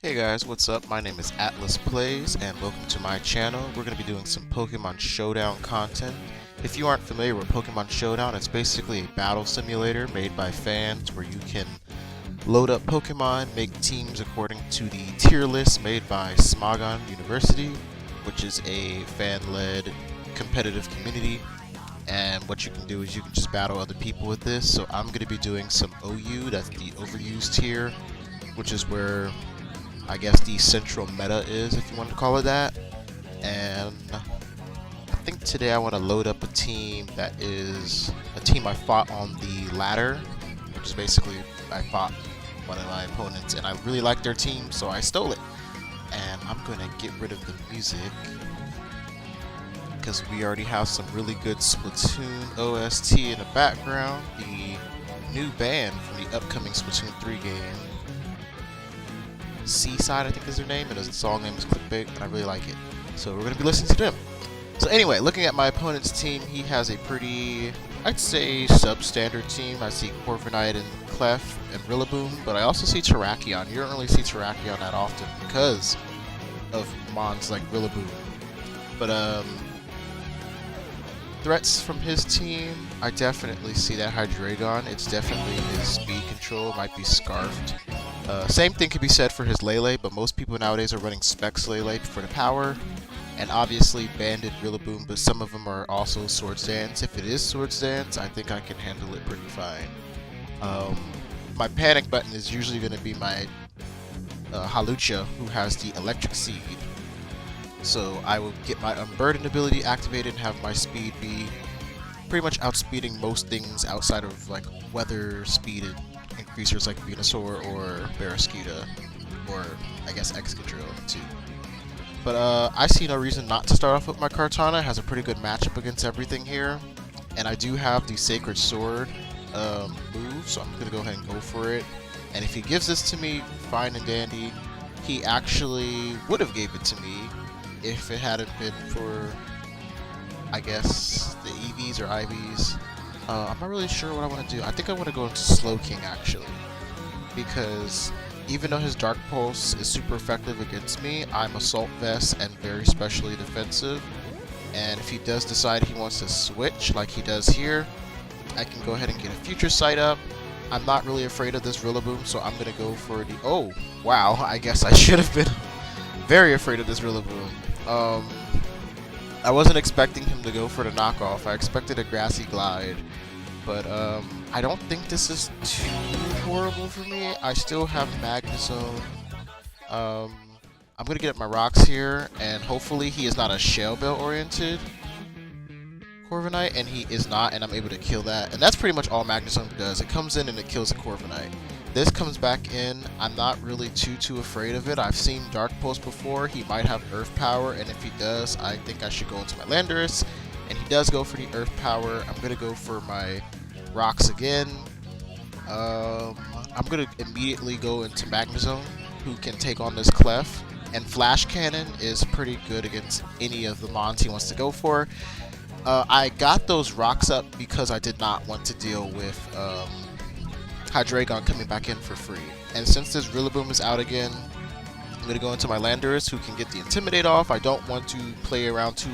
Hey guys, what's up? My name is Atlas Plays, and welcome to my channel. We're going to be doing some Pokemon Showdown content. If you aren't familiar with Pokemon Showdown, it's basically a battle simulator made by fans where you can load up Pokemon, make teams according to the tier list made by Smogon University, which is a fan-led competitive community. And what you can do is you can just battle other people with this. So I'm going to be doing some OU, that's the overused tier, which is where I guess the central meta is, if you want to call it that. And I think today I want to load up a team that is a team I fought on the ladder, which is basically I fought one of my opponents and I really liked their team, so I stole it. And I'm going to get rid of the music because we already have some really good Splatoon OST in the background, the new band from the upcoming Splatoon 3 game. Seaside, I think is their name, and the song name is Clickbait, and I really like it. So we're going to be listening to them. So anyway, looking at my opponent's team, he has a pretty, I'd say, substandard team. I see Corviknight and Clef and Rillaboom, but I also see Terrakion. You don't really see Terrakion that often because of mons like Rillaboom. But threats from his team, I definitely see that Hydreigon. It's definitely his speed control, might be scarfed. Same thing could be said for his Lele, but most people nowadays are running Specs Lele for the power, and obviously Banded Rillaboom, but some of them are also Swords Dance. If it is Swords Dance, I think I can handle it pretty fine. My panic button is usually going to be my Lucha, who has the Electric Seed. So I will get my Unburdened ability activated and have my speed be pretty much outspeeding most things outside of like weather speed increasers like Venusaur or Barraskewda, or I guess Excadrill too. But I see no reason not to start off with my Kartana. It has a pretty good matchup against everything here, and I do have the Sacred Sword move, so I'm gonna go ahead and go for it. And if he gives this to me, fine and dandy. He actually would have gave it to me if it hadn't been for, I guess, the EVs or IVs. I'm not really sure what I want to do. I think I want to go into Slowking actually, because even though his Dark Pulse is super effective against me, I'm Assault Vest and very specially defensive. And if he does decide he wants to switch like he does here, I can go ahead and get a Future Sight up. I'm not really afraid of this Rillaboom, so I'm going to go for the... Oh, wow, I guess I should have been very afraid of this Rillaboom. I wasn't expecting him to go for the knockoff. I expected a Grassy Glide, but I don't think this is too horrible for me. I still have Magnezone. I'm gonna get up my rocks here, and hopefully he is not a Shell Bell oriented Corviknight, and he is not, and I'm able to kill that. And that's pretty much all Magnezone does. It comes in and it kills a Corviknight. This comes back in. I'm not really too afraid of it. I've seen Dark Pulse before. He might have Earth Power, and if he does, I think I should go into my Landorus. And he does go for the Earth Power. I'm going to go for my Rocks again. I'm going to immediately go into Magnezone, who can take on this Clef. And Flash Cannon is pretty good against any of the mons he wants to go for. I got those rocks up because I did not want to deal with Hydreigon coming back in for free. And since this Rillaboom is out again, I'm going to go into my Landorus, who can get the Intimidate off. I don't want to play around too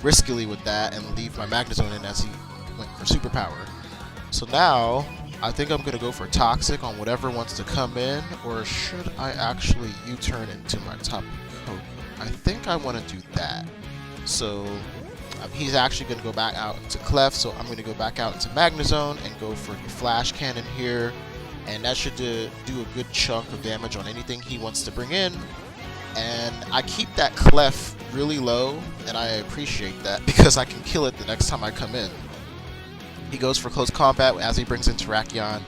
riskily with that and leave my Magnezone in as he went for Superpower. So now, I think I'm going to go for Toxic on whatever wants to come in, or should I actually U-turn into my top coat? I think I want to do that. So he's actually going to go back out into Clef, so I'm going to go back out into Magnezone and go for the Flash Cannon here, and that should do a good chunk of damage on anything he wants to bring in. And I keep that Clef really low, and I appreciate that because I can kill it the next time I come in. He goes for Close Combat as he brings in Terrakion.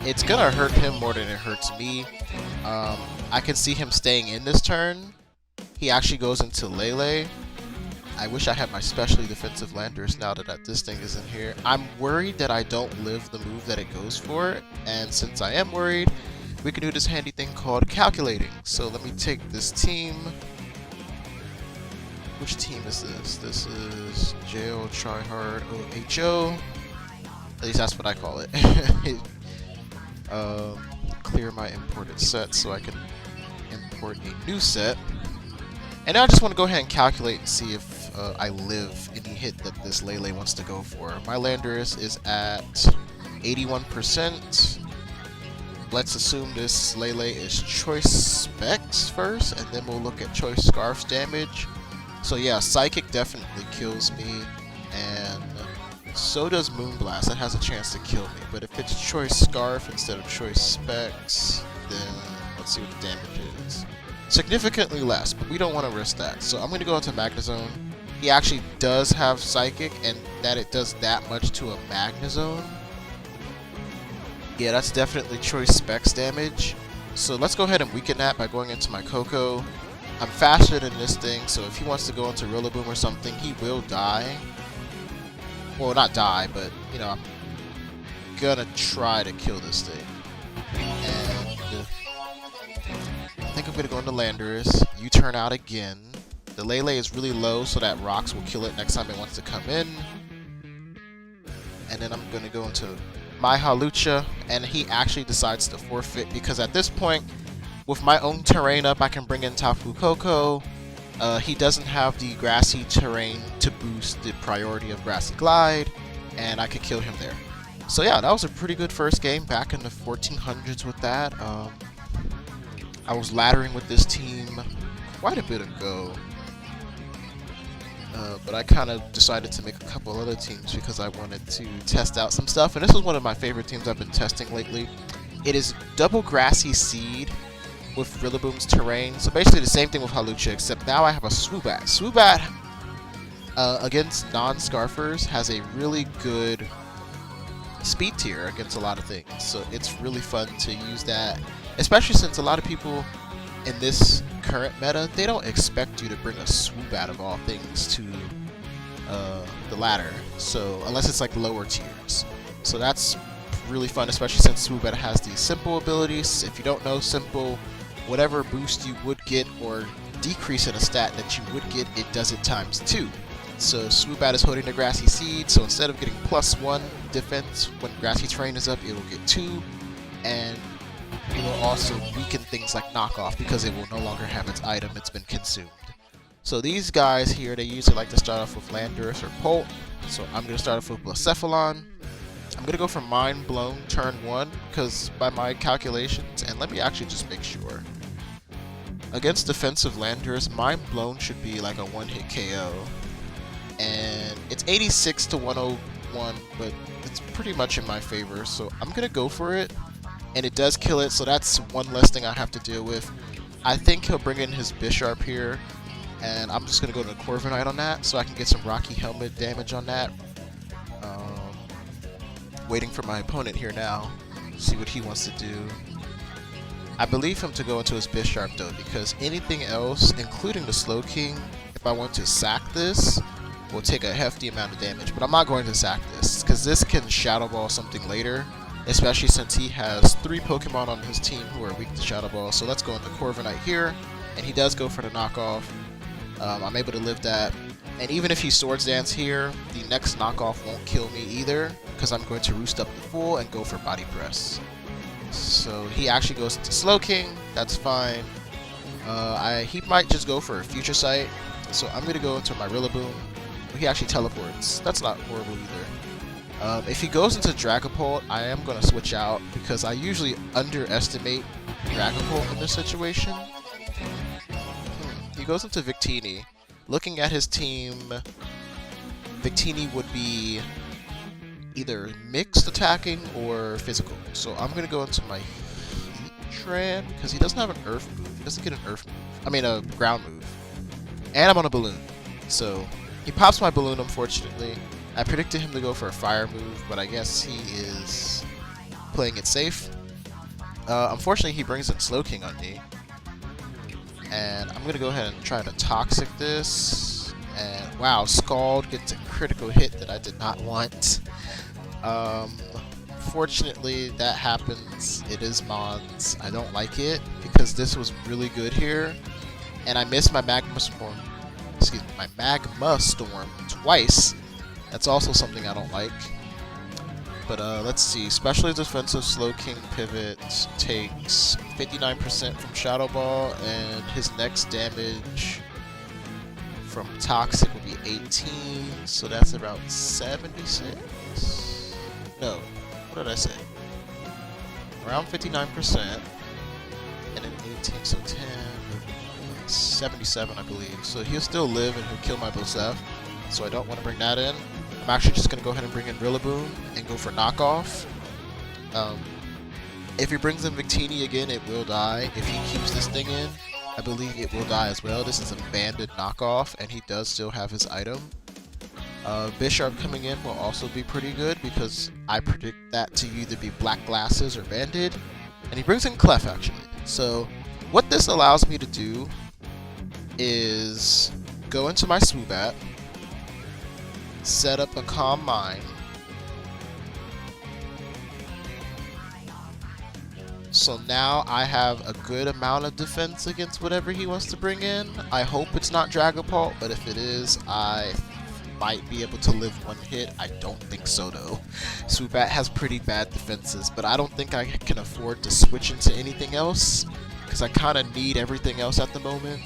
It's going to hurt him more than it hurts me. I can see him staying in this turn. He actually goes into Lele. I wish I had my specially defensive Landorus now that this thing is in here. I'm worried that I don't live the move that it goes for, and since I am worried, we can do this handy thing called calculating. So let me take this team. Which team is this? This is Jail Tryhard OHO. At least that's what I call it. Clear my imported set so I can teleport a new set. And now I just want to go ahead and calculate and see if I live any hit that this Lele wants to go for. My Landorus is at 81%. Let's assume this Lele is Choice Specs first, and then we'll look at Choice Scarf's damage. So yeah, Psychic definitely kills me, and so does Moonblast. That has a chance to kill me. But if it's Choice Scarf instead of Choice Specs, then let's see what the damage is. Significantly less, but we don't want to risk that. So I'm going to go into Magnezone. He actually does have Psychic, and that it does that much to a Magnezone. Yeah, that's definitely Choice Specs damage. So let's go ahead and weaken that by going into my Coco. I'm faster than this thing, so if he wants to go into Rillaboom or something, he will die. Well, not die, but, you know, I'm gonna try to kill this thing. And I think I'm gonna go into Landorus. You turn out again. The Lele is really low, so that Rocks will kill it next time it wants to come in. And then I'm gonna go into my Lucha, and he actually decides to forfeit because at this point, with my own terrain up, I can bring in Tapu Koko. He doesn't have the Grassy terrain to boost the priority of Grassy Glide, and I could kill him there. So yeah, that was a pretty good first game back in the 1400s with that. I was laddering with this team quite a bit ago. But I kind of decided to make a couple other teams because I wanted to test out some stuff. And this is one of my favorite teams I've been testing lately. It is double Grassy Seed with Rillaboom's terrain. So basically the same thing with Hawlucha, except now I have a Swoobat. Swoobat against non-Scarfers has a really good speed tier against a lot of things. So it's really fun to use that, especially since a lot of people in this current meta, they don't expect you to bring a Swoobat of all things to the ladder, so unless it's like lower tiers. So that's really fun, especially since Swoobat has these simple abilities. If you don't know simple, whatever boost you would get or decrease in a stat that you would get, it does it times 2. So Swoobat is holding the Grassy Seed, so instead of getting +1 defense when Grassy terrain is up, it will get 2, and it will also weaken things like Knockoff because it will no longer have its item, it's been consumed. So these guys here, they usually like to start off with Landorus or Polt. So I'm going to start off with Blacephalon. I'm going to go for Mind Blown turn 1 because by my calculations, and let me actually just make sure. Against defensive Landorus, Mind Blown should be like a one-hit KO. And it's 86 to 101, but it's pretty much in my favor. So I'm going to go for it. And it does kill it, so that's one less thing I have to deal with. I think he'll bring in his Bisharp here, and I'm just going to go to the Corviknight on that, so I can get some Rocky Helmet damage on that. Waiting for my opponent here now, see what he wants to do. I believe him to go into his Bisharp though, because anything else, including the Slowking, if I want to sack this, will take a hefty amount of damage. But I'm not going to sack this, because this can Shadow Ball something later. Especially since he has 3 Pokemon on his team who are weak to Shadow Ball. So let's go into Corviknight here, and he does go for the knockoff. I'm able to live that. And even if he Swords Dance here, the next knockoff won't kill me either, because I'm going to Roost up the Fool and go for Body Press. So he actually goes into Slowking, that's fine. He might just go for a Future Sight, so I'm going to go into my Rillaboom. He actually teleports, that's not horrible either. If he goes into Dragapult, I am going to switch out because I usually underestimate Dragapult in this situation. He goes into Victini. Looking at his team, Victini would be either mixed attacking or physical. So I'm going to go into my Heatran because he doesn't have an Earth move. He doesn't get an Earth move. I mean a ground move. And I'm on a Balloon. So he pops my Balloon, unfortunately. I predicted him to go for a Fire move, but I guess he is playing it safe. Unfortunately, he brings in Slowking on me. And I'm going to go ahead and try to Toxic this. And wow, Scald gets a critical hit that I did not want. Fortunately, that happens. It is Mons. I don't like it because this was really good here. And I missed my Magma Storm. Excuse me, my Magma Storm twice. That's also something I don't like. But let's see. Specially defensive Slow King pivot takes 59% from Shadow Ball, and his next damage from Toxic will be 18, so that's about 76? No, what did I say? Around 59%, and then 18, so 10, 77 I believe. So he'll still live and he'll kill my Bosef, so I don't want to bring that in. I'm actually just going to go ahead and bring in Rillaboom and go for knockoff. If he brings in Victini again, it will die. If he keeps this thing in, I believe it will die as well. This is a banded knockoff, and he does still have his item. Bisharp coming in will also be pretty good because I predict that to either be Black Glasses or banded. And he brings in Clef actually. So what this allows me to do is go into my Swoobat, set up a Calm Mind, so now I have a good amount of defense against whatever he wants to bring in. I hope it's not Dragapult, but if it is, I might be able to live one hit. I don't think so though. Swoobat has pretty bad defenses, but I don't think I can afford to switch into anything else because I kind of need everything else at the moment.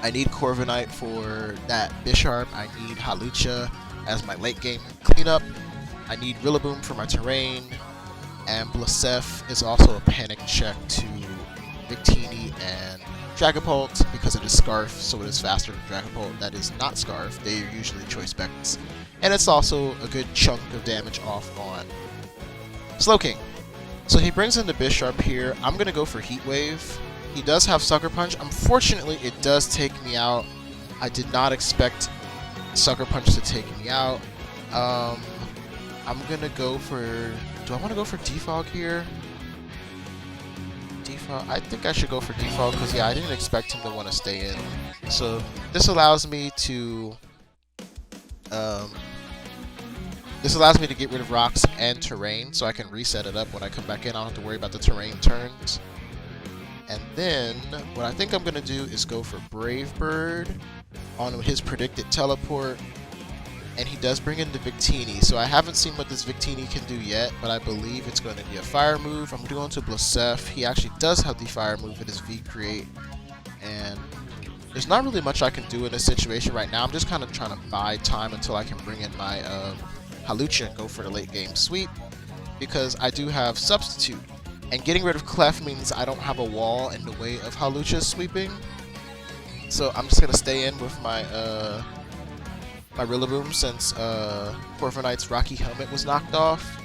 I need Corviknight for that Bisharp. I need Hawlucha as my late game cleanup. I need Rillaboom for my terrain. And Blasef is also a panic check to Victini and Dragapult because it is Scarf, so it is faster than Dragapult. That is not Scarf. They are usually choice specs. And it's also a good chunk of damage off on Slowking. So he brings in the Bisharp here. I'm going to go for Heat Wave. He does have Sucker Punch. Unfortunately, it does take me out. I did not expect Sucker Punch to take me out. I'm going to go for... Do I want to go for Defog here? Defog? I think I should go for Defog because, yeah, I didn't expect him to want to stay in. So this allows me to... This allows me to get rid of rocks and terrain, so I can reset it up when I come back in. I don't have to worry about the terrain turns. And then, what I think I'm going to do is go for Brave Bird on his predicted teleport. And he does bring in the Victini, so I haven't seen what this Victini can do yet, but I believe it's going to be a fire move. I'm going to Blasef. He actually does have the fire move in his V-Create, and there's not really much I can do in this situation right now. I'm just kind of trying to buy time until I can bring in my Hawlucha and go for the late game sweep, because I do have Substitute. And getting rid of Clef means I don't have a wall in the way of Hawlucha sweeping. So I'm just going to stay in with my my Rillaboom since Corviknight's Rocky Helmet was knocked off.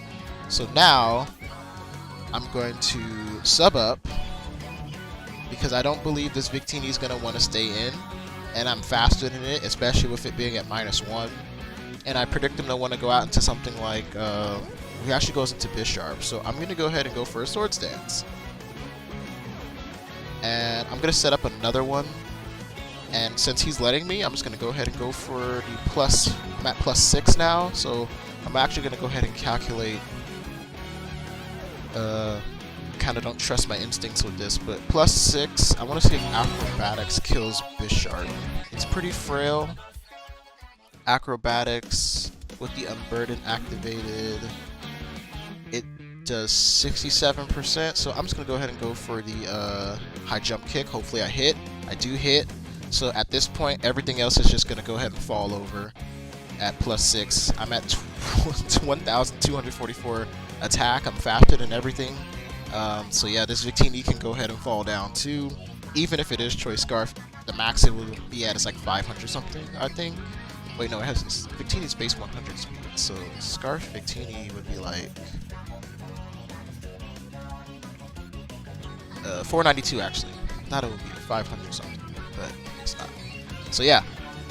So now I'm going to sub up because I don't believe this Victini is going to want to stay in. And I'm faster than it, especially with it being at -1. And I predict him to want to go out into something like... he actually goes into Bisharp, so I'm going to go ahead and go for a Swords Dance. And I'm going to set up another one. And since he's letting me, I'm just going to go ahead and go for the plus. I'm at +6 now, so I'm actually going to go ahead and calculate. Kind of don't trust my instincts with this, but +6. I want to see if Acrobatics kills Bisharp. It's pretty frail. Acrobatics with the Unburden activated, it does 67%, so I'm just going to go ahead and go for the high jump kick. Hopefully I hit. I do hit. So at this point, everything else is just going to go ahead and fall over at +6. I'm at 1,244 attack. I'm faster than everything. So yeah, this Victini can go ahead and fall down too. Even if it is Choice Scarf, the max it will be at is like 500 something, I think. Wait, no, it has Victini's base 100 speed. So Scarf Victini would be like 492 actually. I thought it would be 500 something, but it's not. So yeah,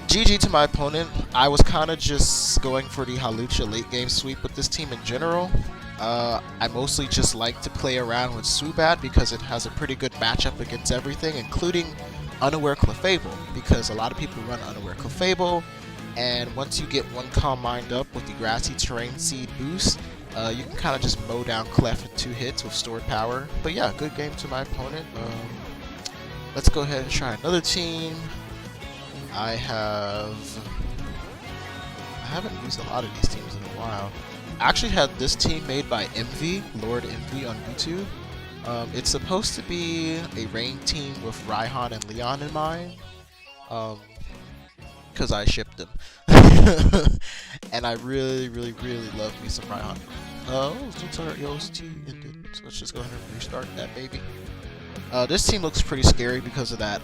GG to my opponent. I was kind of just going for the Hawlucha late game sweep with this team in general. I mostly just like to play around with Swoobat because it has a pretty good matchup against everything, including Unaware Clefable, because a lot of people run Unaware Clefable, and once you get one Calm Mind up with the Grassy Terrain Seed boost, you can kind of just mow down Clef in 2 hits with stored power. But yeah, good game to my opponent. Let's go ahead and try another team. I haven't used a lot of these teams in a while. I actually had this team made by Envy, Lord Envy on YouTube. It's supposed to be a rain team with Raihan and Leon in mind. Because I shipped them. And I really love me some Raihan. Oh, since our EOST ended, so let's just go ahead and restart that baby. This team looks pretty scary because of that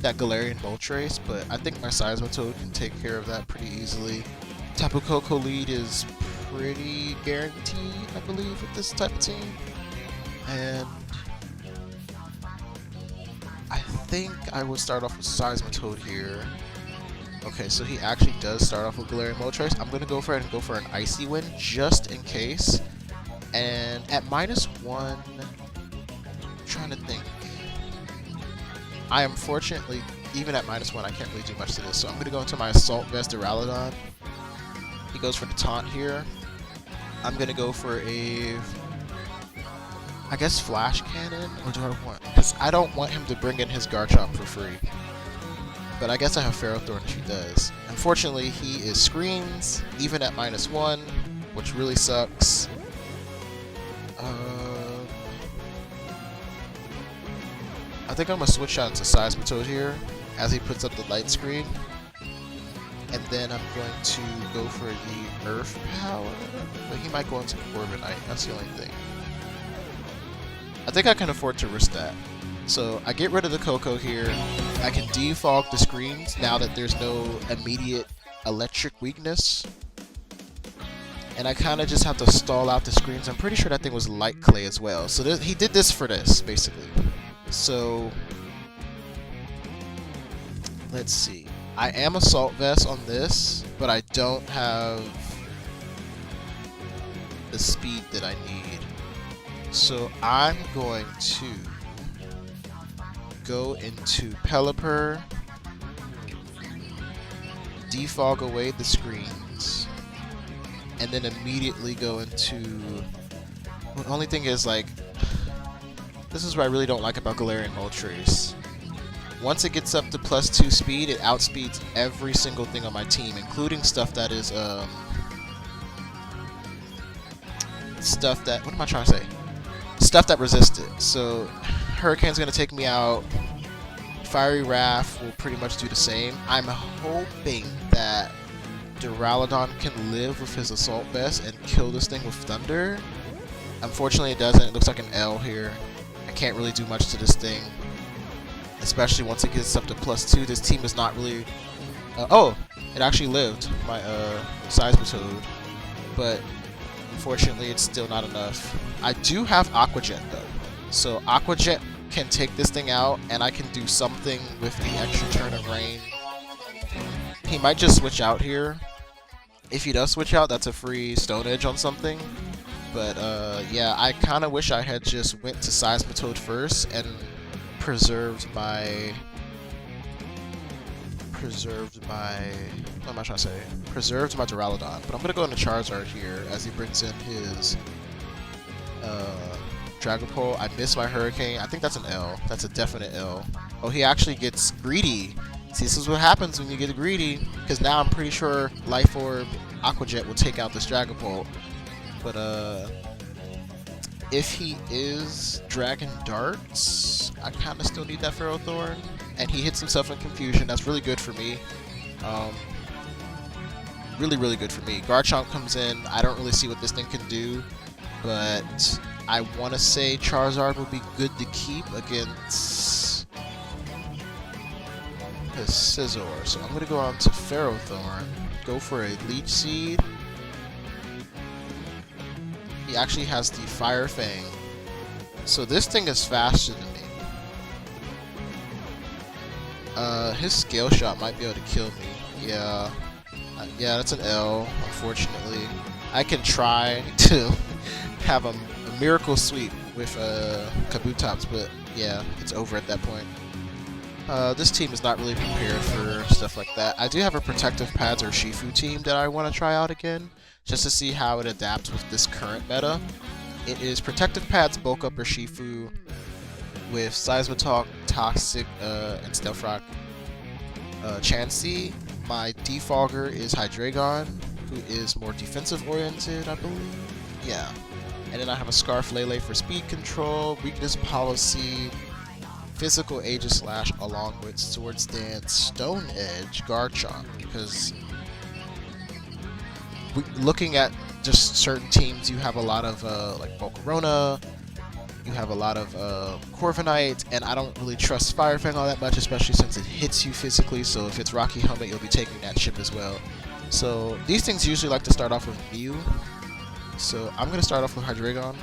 that Galarian Moltres, but I think my Seismitoad can take care of that pretty easily. Tapu Koko lead is pretty guaranteed, I believe, with this type of team. And I think I would start off with Seismitoad here. Okay, so he actually does start off with Galarian Moltres. I'm going to go for it and go for an Icy Wind just in case. And at -1, I'm trying to think. I am fortunately, even at -1, I can't really do much to this. So I'm going to go into my Assault Vest Duraludon. He goes for the taunt here. I'm going to go for a, I guess, Flash Cannon, or do I want? Because I don't want him to bring in his Garchomp for free. But I guess I have Ferrothorn if he does. Unfortunately, he is Screens, even at -1, which really sucks. I think I'm going to switch out to Seismitoad here, as he puts up the light screen. And then I'm going to go for the Earth Power. But he might go into Corviknight, that's the only thing. I think I can afford to risk that. So I get rid of the Koko here. I can defog the screens now that there's no immediate electric weakness. And I kind of just have to stall out the screens. I'm pretty sure that thing was Light Clay as well. So he did this for this, basically. So let's see. I am Assault Vest on this, but I don't have the speed that I need. So I'm going to go into Pelipper, defog away the screens, and then immediately go into... Well, the only thing is, like, this is what I really don't like about Galarian Moltres. Once it gets up to +2 speed, it outspeeds every single thing on my team, including stuff that is, stuff that... What am I trying to say? Stuff that resists it. So, Hurricane's going to take me out. Fiery Wrath will pretty much do the same. I'm hoping that Duraludon can live with his Assault Vest and kill this thing with Thunder. Unfortunately, it doesn't. It looks like an L here. I can't really do much to this thing. Especially once it gets up to +2. This team is not really... oh! It actually lived, my Seismitoad. But unfortunately, it's still not enough. I do have Aqua Jet, though. So Aqua Jet can take this thing out, and I can do something with the extra turn of rain. He might just switch out here. If he does switch out, that's a free Stone Edge on something. But yeah, I kind of wish I had just went to Seismitoad first and preserved my... What am I trying to say? Preserved my Duraludon. But I'm going to go into Charizard here as he brings in his Dragapult. I missed my Hurricane. I think that's an L. That's a definite L. Oh, he actually gets greedy. See, this is what happens when you get greedy. Because now I'm pretty sure Life Orb Aqua Jet will take out this Dragapult. But if he is Dragon Darts, I kind of still need that Ferrothorn. And he hits himself in Confusion. That's really good for me. Really good for me. Garchomp comes in. I don't really see what this thing can do. But I want to say Charizard would be good to keep against his Scizor. So I'm going to go on to Ferrothorn. Go for a Leech Seed. He actually has the Fire Fang. So this thing is faster than me. His Scale Shot might be able to kill me. Yeah. Yeah, that's an L, unfortunately. I can try to have a Miracle Sweep with Kabutops, but yeah, it's over at that point. This team is not really prepared for stuff like that. I do have a Protective Pads or Shifu team that I want to try out again, just to see how it adapts with this current meta. It is Protective Pads, Bulk Up, or Shifu with Seismitoad, Toxic, and Stealth Rock Chansey. My Defogger is Hydreigon. who is more defensive oriented, I believe. Yeah. And then I have a Scarf Lele for speed control, weakness policy, physical Aegis Slash, along with Swords Dance, Stone Edge, Garchomp. Because looking at just certain teams, you have a lot of like Volcarona, you have a lot of Corviknight, and I don't really trust Fire Fang all that much, especially since it hits you physically. So if it's Rocky Helmet, you'll be taking that chip as well. So these things usually like to start off with Mew. So I'm going to start off with Hydreigon,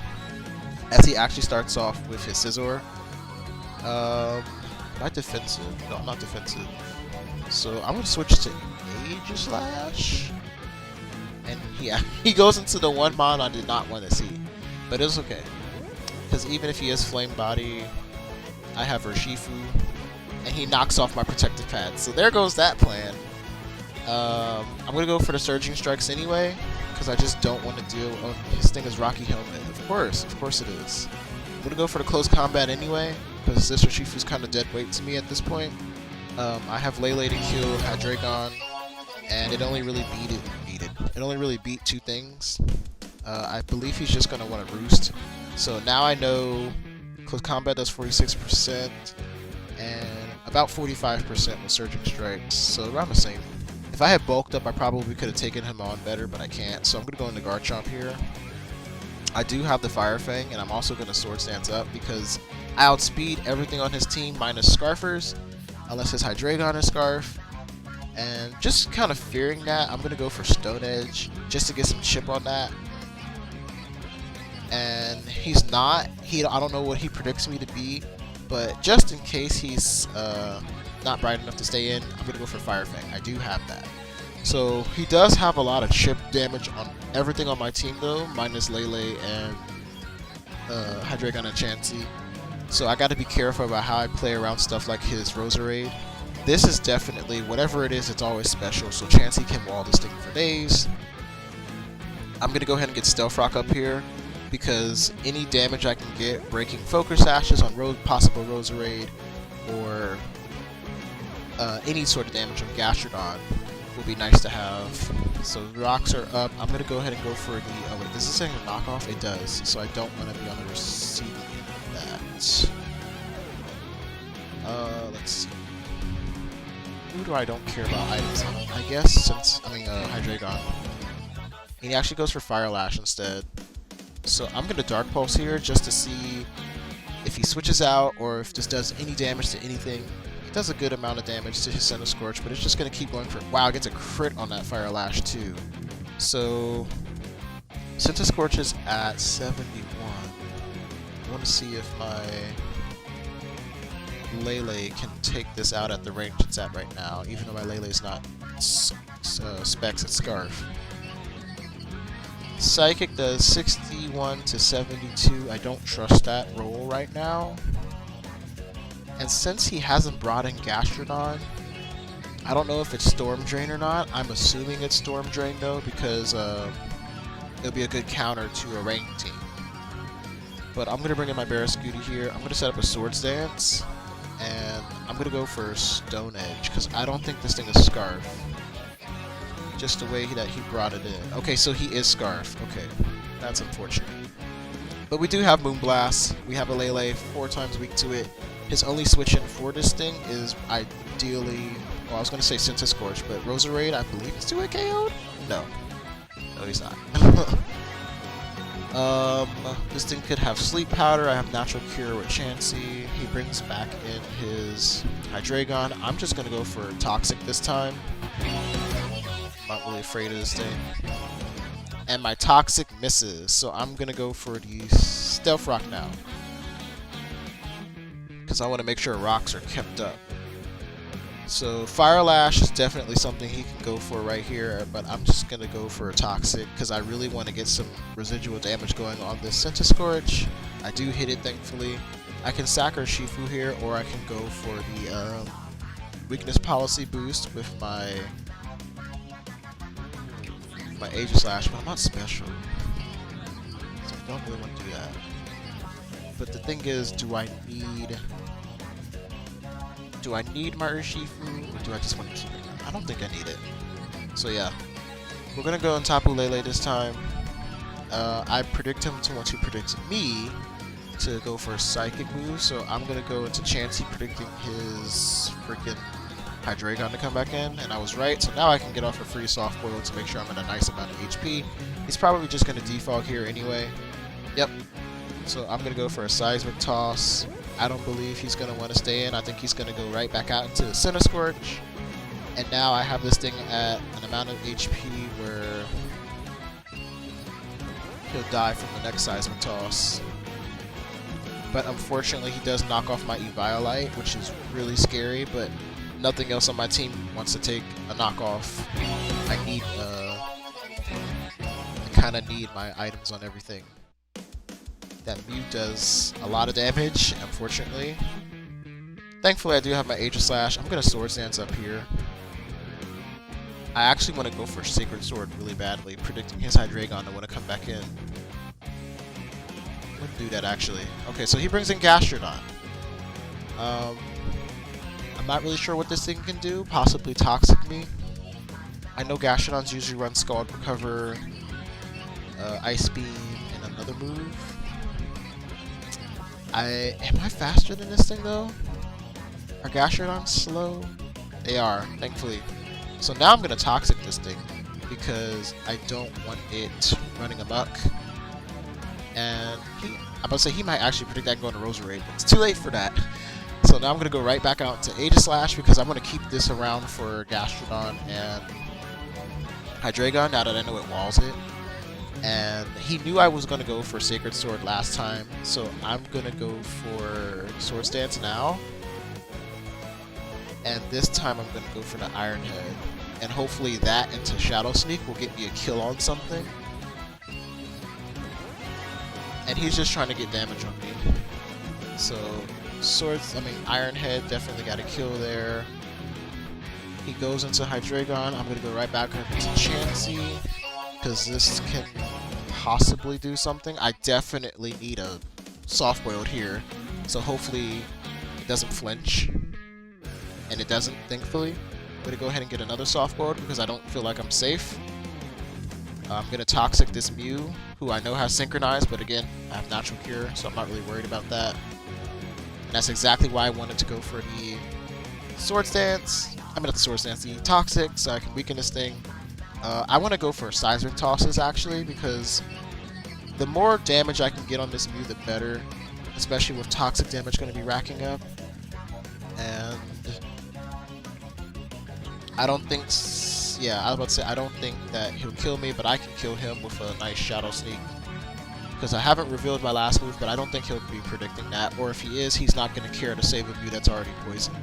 as he actually starts off with his Scizor. Not defensive. No, I'm not defensive. So I'm going to switch to Aegis Slash. And he goes into the one mon I did not want to see. But it's okay. Because even if he has Flame Body, I have Urshifu. And he knocks off my protective pad. So there goes that plan. I'm going to go for the Surging Strikes anyway. Because I just don't want to deal... Oh, his thing is Rocky Helmet. Of course it is. I'm going to go for the Close Combat anyway. Because this Urshifu's kind of dead weight to me at this point. I have Lele to kill Hydreigon. And it only really It only really beat two things. I believe he's just going to want to Roost. So now I know Close Combat does 46% and about 45% with Surging Strikes. So around the same. If I had bulked up, I probably could have taken him on better, but I can't. So I'm going to go into Garchomp here. I do have the Fire Fang, and I'm also going to Swords Dance up because I outspeed everything on his team minus Scarfers, unless his Hydreigon is Scarf. And just kind of fearing that, I'm going to go for Stone Edge just to get some chip on that. And he's not. I don't know what he predicts me to be, but just in case he's not bright enough to stay in, I'm going to go for Fire Fang. I do have that. So he does have a lot of chip damage on everything on my team though, minus Lele and Hydreigon and Chansey. So I got to be careful about how I play around stuff like his Roserade. This is definitely, whatever it is, it's always special. So Chansey can wall this thing for days. I'm going to go ahead and get Stealth Rock up here, because any damage I can get breaking Focus Ashes on possible Roserade, or any sort of damage on Gastrodon will be nice to have. So the rocks are up. I'm going to go ahead and go for the... Oh wait, does this thing knock off? It does. So I don't want to be on the receiving end of that. Let's see. Who do I don't care about items on? I guess since... Hydreigon. And he actually goes for Fire Lash instead. So I'm going to Dark Pulse here just to see if he switches out or if this does any damage to anything. It does a good amount of damage to his Centiskorch, but it's just going to keep going for... Wow, it gets a crit on that Fire Lash too. So Centiskorch is at 71. I want to see if my Lele can take this out at the range it's at right now, even though my Lele is not Specs, it's Scarf. Psychic does 61 to 72. I don't trust that roll right now. And since he hasn't brought in Gastrodon, I don't know if it's Storm Drain or not. I'm assuming it's Storm Drain though, because it'll be a good counter to a ranked team. But I'm going to bring in my Barraskewda here. I'm going to set up a Swords Dance. And I'm going to go for Stone Edge, because I don't think this thing is Scarf. Just the way that he brought it in. Okay, so he is Scarf. Okay, that's unfortunate. But we do have Moonblast. We have a Lele, 4 times weak to it. His only switch in for this thing is ideally... Well, I was going to say Centiskorch, but Roserade, I believe it's 2-hit KO'd? No. No, he's not. This thing could have Sleep Powder. I have Natural Cure with Chansey. He brings back in his Hydreigon. I'm just going to go for Toxic this time. Not really afraid of this thing. And my Toxic misses, so I'm going to go for the Stealth Rock now. Because I want to make sure rocks are kept up. So Fire Lash is definitely something he can go for right here, but I'm just going to go for a Toxic because I really want to get some residual damage going on this Centiskorch. I do hit it, thankfully. I can sack Urshifu here, or I can go for the Weakness Policy boost with my Aegis Slash, but I'm not special, so I don't really want to do that. But the thing is, do I need my Urshifu, or do I just want to keep it? I don't think I need it. So yeah, we're gonna go on Tapu Lele this time. I predict him to want to predict me to go for a psychic move, so I'm gonna go into Chansey predicting his freaking Hydreigon to come back in, and I was right, so now I can get off a free soft boil to make sure I'm at a nice amount of HP. He's probably just gonna defog here anyway. Yep. So I'm gonna go for a seismic toss. I don't believe he's gonna want to stay in. I think he's gonna go right back out into Center Scorch. And now I have this thing at an amount of HP where he'll die from the next seismic toss. But unfortunately, he does knock off my Eviolite, which is really scary, but nothing else on my team wants to take a knockoff. I kind of need my items on everything. That Mew does a lot of damage, unfortunately. Thankfully, I do have my Aegislash. I'm going to Swords Dance up here. I actually want to go for Sacred Sword really badly, predicting his Hydreigon to want to come back in. I'm going to do that, actually. Okay, so he brings in Gastrodon. I'm not really sure what this thing can do. Possibly Toxic me. I know Gastrodons usually run Scald Recover, Ice Beam, and another move. Am I faster than this thing, though? Are Gastrodons slow? They are, thankfully. So now I'm going to Toxic this thing, because I don't want it running amok. And I'm about to say he might actually predict I can go into Roserade, but it's too late for that. So now I'm going to go right back out to Aegislash, because I'm going to keep this around for Gastrodon and Hydreigon, now that I know it walls it. And he knew I was going to go for Sacred Sword last time, so I'm going to go for Swords Dance now. And this time I'm going to go for the Iron Head. And hopefully that into Shadow Sneak will get me a kill on something. And he's just trying to get damage on me. So, Iron Head definitely got a kill there. He goes into Hydreigon. I'm going to go right back into Chansey, because this can possibly do something. I definitely need a soft boiled here, so hopefully it doesn't flinch. And it doesn't, thankfully. I'm going to go ahead and get another soft boiled because I don't feel like I'm safe. I'm going to Toxic this Mew, who I know has Synchronized, but again, I have Natural Cure, so I'm not really worried about that. And that's exactly why I wanted to go for the Swords Dance. Not the Swords Dance, the Toxic, so I can weaken this thing. I want to go for Seismic Tosses, actually, because the more damage I can get on this Mew, the better. Especially with Toxic damage going to be racking up. And I don't think... Yeah, I was about to say, I don't think that he'll kill me, but I can kill him with a nice Shadow Sneak. Because I haven't revealed my last move, but I don't think he'll be predicting that. Or if he is, he's not going to care to save a Mew that's already poisoned.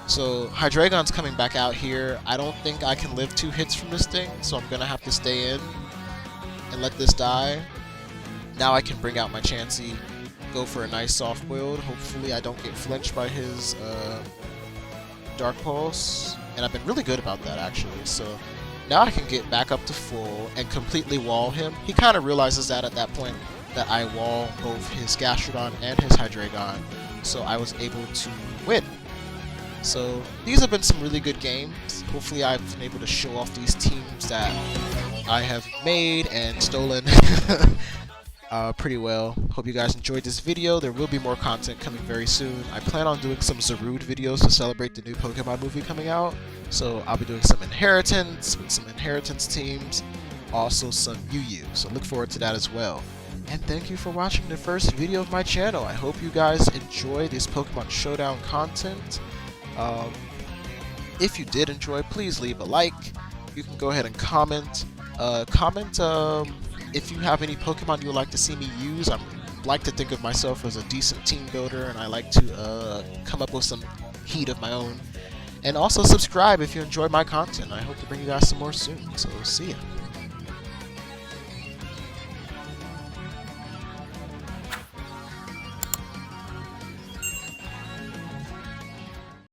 So Hydreigon's coming back out here. I don't think I can live 2 hits from this thing, so I'm going to have to stay in and let this die. Now I can bring out my Chansey, go for a nice soft build. Hopefully I don't get flinched by his Dark Pulse. And I've been really good about that, actually. So now I can get back up to full and completely wall him. He kind of realizes that at that point, that I wall both his Gastrodon and his Hydreigon. So I was able to win. So these have been some really good games. Hopefully I've been able to show off these teams that I have made and stolen pretty well. Hope you guys enjoyed this video. There will be more content coming very soon. I plan on doing some Zarude videos to celebrate the new Pokemon movie coming out. So I'll be doing some Inheritance with some Inheritance teams, also some UU. So look forward to that as well. And thank you for watching the first video of my channel. I hope you guys enjoy this Pokemon Showdown content. If you did enjoy, please leave a like. You can go ahead and comment. If you have any Pokemon you would like to see me use. I like to think of myself as a decent team builder, and I like to come up with some heat of my own. And also subscribe if you enjoy my content. I hope to bring you guys some more soon. So see ya.